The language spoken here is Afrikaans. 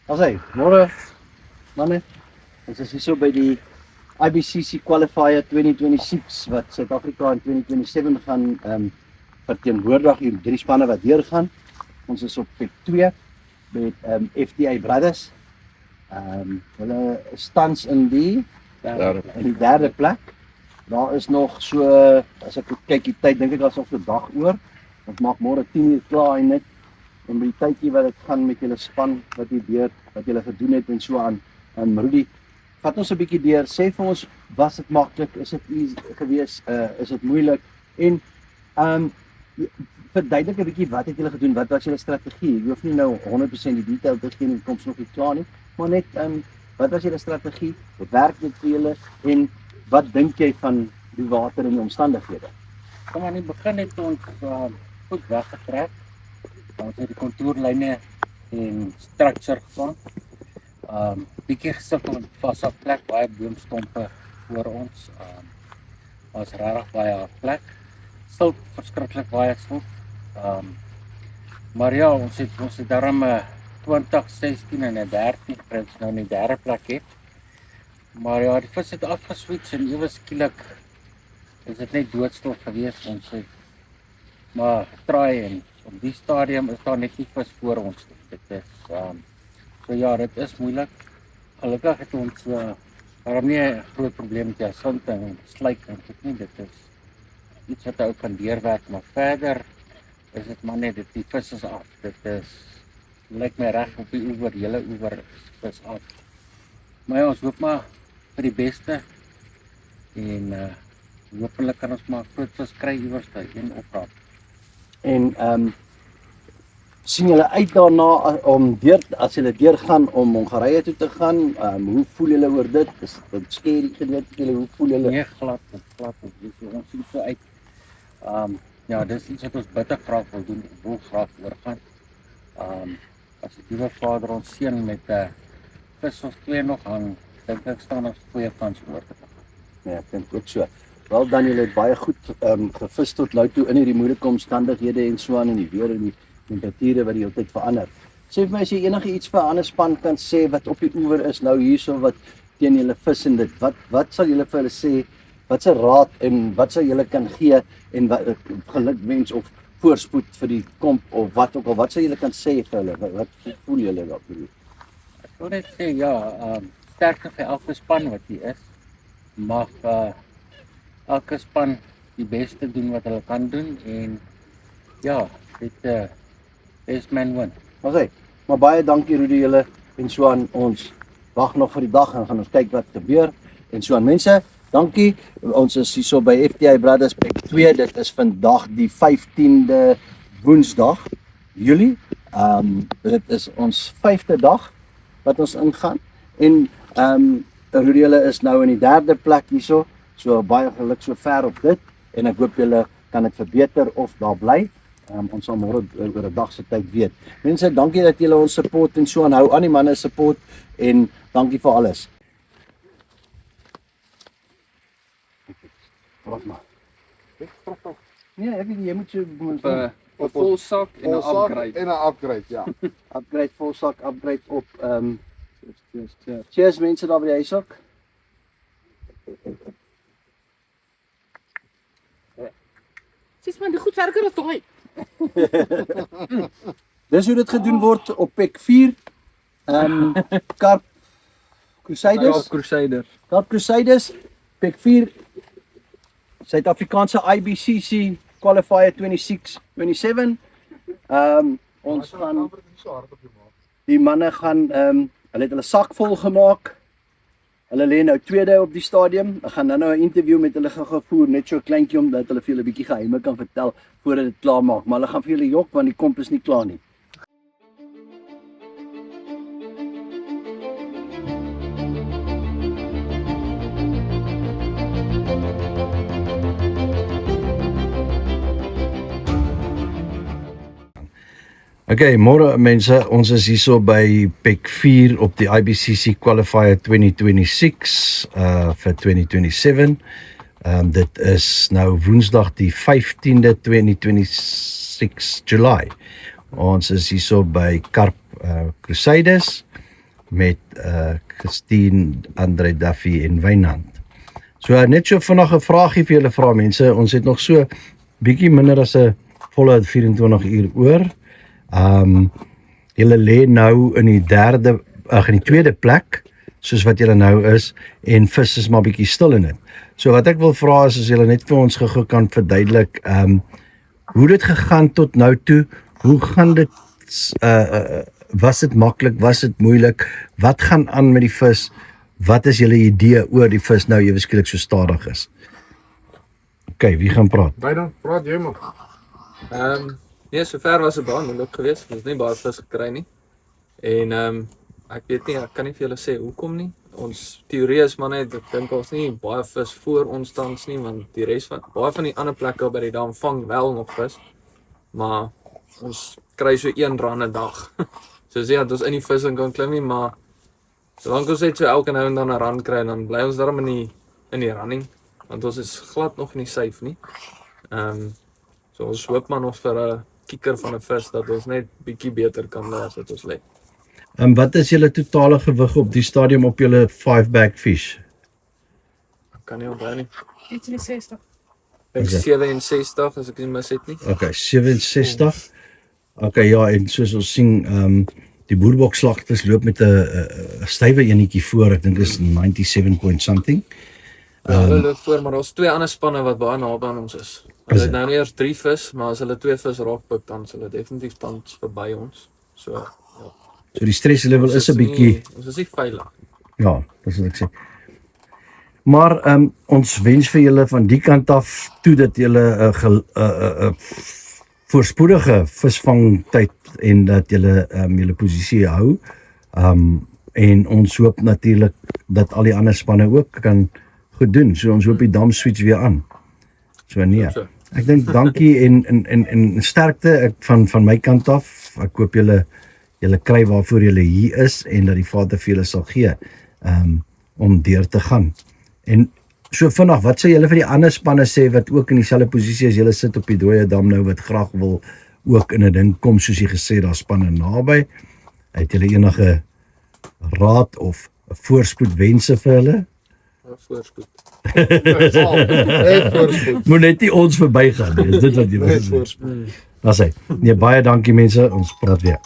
Môre manne, ons is hier so by die IBCC Qualifier 2026 wat Suid-Afrika in 2027 gaan verteenwoordig hier 3 spanne wat deurgaan. Ons is op plek 2 met FDI Brothers. Hulle tans in die derde plek. Daar is nog so, as ek kyk die tyd, dink ek daar's nog so 'n dag oor. Ons maak môre 10:00 klaar en net en by die tydjie wat dit gaan met julle span wat julle gedoen het en so aan. Rudy, vat ons 'n bietjie deur. Sê vir ons, was dit maklik? Is dit easy gewees? Is dit moeilik? En verduidelik 'n bietjie wat het julle gedoen? Wat was julle strategie? Jy hoef nie nou 100% die detail te gee nie, dit kom nog nie klaar nie, maar net wat was julle strategie? Wat werk dit vir julle en wat dink jy van die water en die omstandighede? Kom aan die begin het ons goed weggetrek. Ons het die kontourlyne en structure gevang. Bietjie gesukkel met vaste plek, baie boomstompe voor ons. Was regtig baie plek. Silt, verskriklik baie silt. Maar ja, ons het daarom 2016 en 'n 13 gekry, nou in die derde plek het. Maar ja, die vis het afgeswits en ewe skielik is dit net doodstil gewees. Ons het maar getraai en op die stadium is daar net nie vis voor ons nie. Dit is so ja, dit is moeilik. Gelukkig het ons daarom nie 'n groot probleem met jasinte en slyk en dit nie. Dit is iets wat ou kan deurwerk, maar verder is dit maar net die vis is af. Dit is lyk my reg op die oewer, hele oewer is af. Maar ja, ons hoop maar vir die beste en hopelik kan ons maar groot vis kry iewers en opraap. En sien julle uit daarna om as julle deurgaan om Hongarye toe te gaan? Hoe voel julle oor dit? Is dit scary gedeelte vir julle? Hoe voel julle? Nee, glad. Ons sien so uit. Ja, dis iets wat ons bitter graag wil doen. Ons wil graag oorgaan. As die Liewe Vader ons seën met 'n vis of 2 nog aan, dink ek staan ons goeie kans om oor te gaan. Ja, ek dink ook so. Wel dan, julle het baie goed gevis tot nou toe in hierdie moeilike omstandighede en so aan en die weer en die temperature wat die hele tyd verander. Sê vir my as jy enige iets vir 'n ander span kan sê wat op die oewer is nou hierso wat teen julle vis en dit. Wat sal julle vir hulle sê? Wat se raad en wat sal julle kan gee en wat gelukwens of voorspoed vir die komp of wat ook al, wat sal julle kan sê vir hulle? Wat voel julle daaroor? Ek wil net sê ja, sterkte vir elke span wat hier is. Mag elke span die beste doen wat hulle kan doen en ja, dit best man win. Maar baie dankie Rudy julle en so aan. Ons wag nog vir die dag en gaan ons kyk wat gebeur en so aan. Mense, dankie. Ons is hierso by FDI Brothers plek 2. Dit is vandag die 15de Woensdag Julie. Dit is ons 5de dag wat ons ingaan en Rudy julle is nou in die derde plek hierso. So baie geluk so ver op dit en ek hoop julle kan dit verbeter of daar bly. Ons sal môre oor 'n dag se tyd weet. Mense, dankie dat julle ons support en so aanhou aan die manne support en dankie vir alles. Wat maar. Nee, jy moet so 'n volsak en 'n upgrade. En 'n upgrade, ja. upgrade volsak, upgrade op cheers mense daar by die huishok. Dis maar die goed sterker as daai. Dis hoe dit gedoen word op Pek 4. Karp Crusaders. Karp Crusaders, Pek 4. Suid-Afrikaanse IBCC Qualifier 26-27. Ons gaan die manne gaan hulle het hulle sak vol gemaak. Hulle lê nou tweede op die stadium. Ek gaan nou 'n interview met hulle gevoer, net so kleintjie omdat hulle vir julle 'n bietjie geheime kan vertel voordat dit klaar maak, maar hulle gaan vir julle jok want die komp is nie klaar nie. Okay, môre mense, ons is hierso by Pek 4 op die IBCC Qualifier 2026 vir 2027. Dit is nou Woensdag die 15de 2026 July. Ons is hierso by Karp Crusaders met Christine, Andre Duffy en Wynand. So net so vinnig 'n vraagie vir julle vra mense, ons het nog so bietjie minder as 'n volle 24 uur oor. Julle lê nou in die tweede plek, soos wat julle nou is, en vis is maar bietjie stil in dit. So wat ek wil vra is, as julle net vir ons gou kan verduidelik, hoe dit gegaan tot nou toe, hoe gaan dit, was dit maklik, was dit moeilik, wat gaan aan met die vis, wat is julle idee oor die vis nou ewe skielik so stadig is? Okay, wie gaan praat? Dan praat jy maar. Nee, sover was dit baie moeilik geweest. Ons het nie baie vis gekry nie. En ek weet nie, ek kan nie vir julle sê hoekom nie. Ons teorie is maar net, ek dink ons nie baie vis voor ons tans nie, want die res van baie van die ander plekke by die dam vang wel nog vis. Maar ons kry so R1 'n dag. So sê dat ons in die vis in kan klim nie, maar solank ons net so elke nou en dan 'n rand kry, dan bly ons daarom in die running, want ons is glad nog nie safe nie. So ons hoop maar nog vir 'n kieker van 'n vis dat ons net bietjie beter kan lê as wat ons lê. Wat is julle totale gewig op die stadium op julle 5-bag fish? Kan nie onthou nie. 67. Ek 67 as ek nie mis het nie. Okay, 67. Okay, ja, en soos ons sien, die boerbokslagters loop met 'n stywe enetjie voor, ek dink is 97 point something. Ja, hulle loop voor, maar daar's twee ander spanne wat baie naby aan ons is. Hulle het nou nie eers 3 vis, maar as hulle 2 vis raakpik, dan is hulle definitief tans verby ons. So, ja. So die stress level is 'n bietjie, Ons is nie veilig. ja, dis wat ek sê. Maar ons wens vir julle van die kant af toe dat julle 'n voorspoedige visvangtyd en dat julle julle posisie hou. En ons hoop natuurlik dat al die ander spanne ook kan goed doen. So ons hoop die dam switch weer aan. So nee. So. Ek dink dankie en sterkte ek van my kant af. Ek hoop julle kry waarvoor julle hier is en dat die Vader vir julle sal gee om deur te gaan. En so vinnig, wat sou julle vir die ander spanne sê wat ook in dieselfde posisie as julle sit op die dooie dam nou, wat graag wil ook in 'n ding kom, soos jy gesê, daar spanne naby. Het julle enige raad of voorspoed wense vir hulle? Voorspoed. Net voorspoed. Moet net nie ons verbygaan nie. Is dit wat jy wil Net sê? voorspoed. Dis hy. Nee, baie dankie mense, ons praat weer.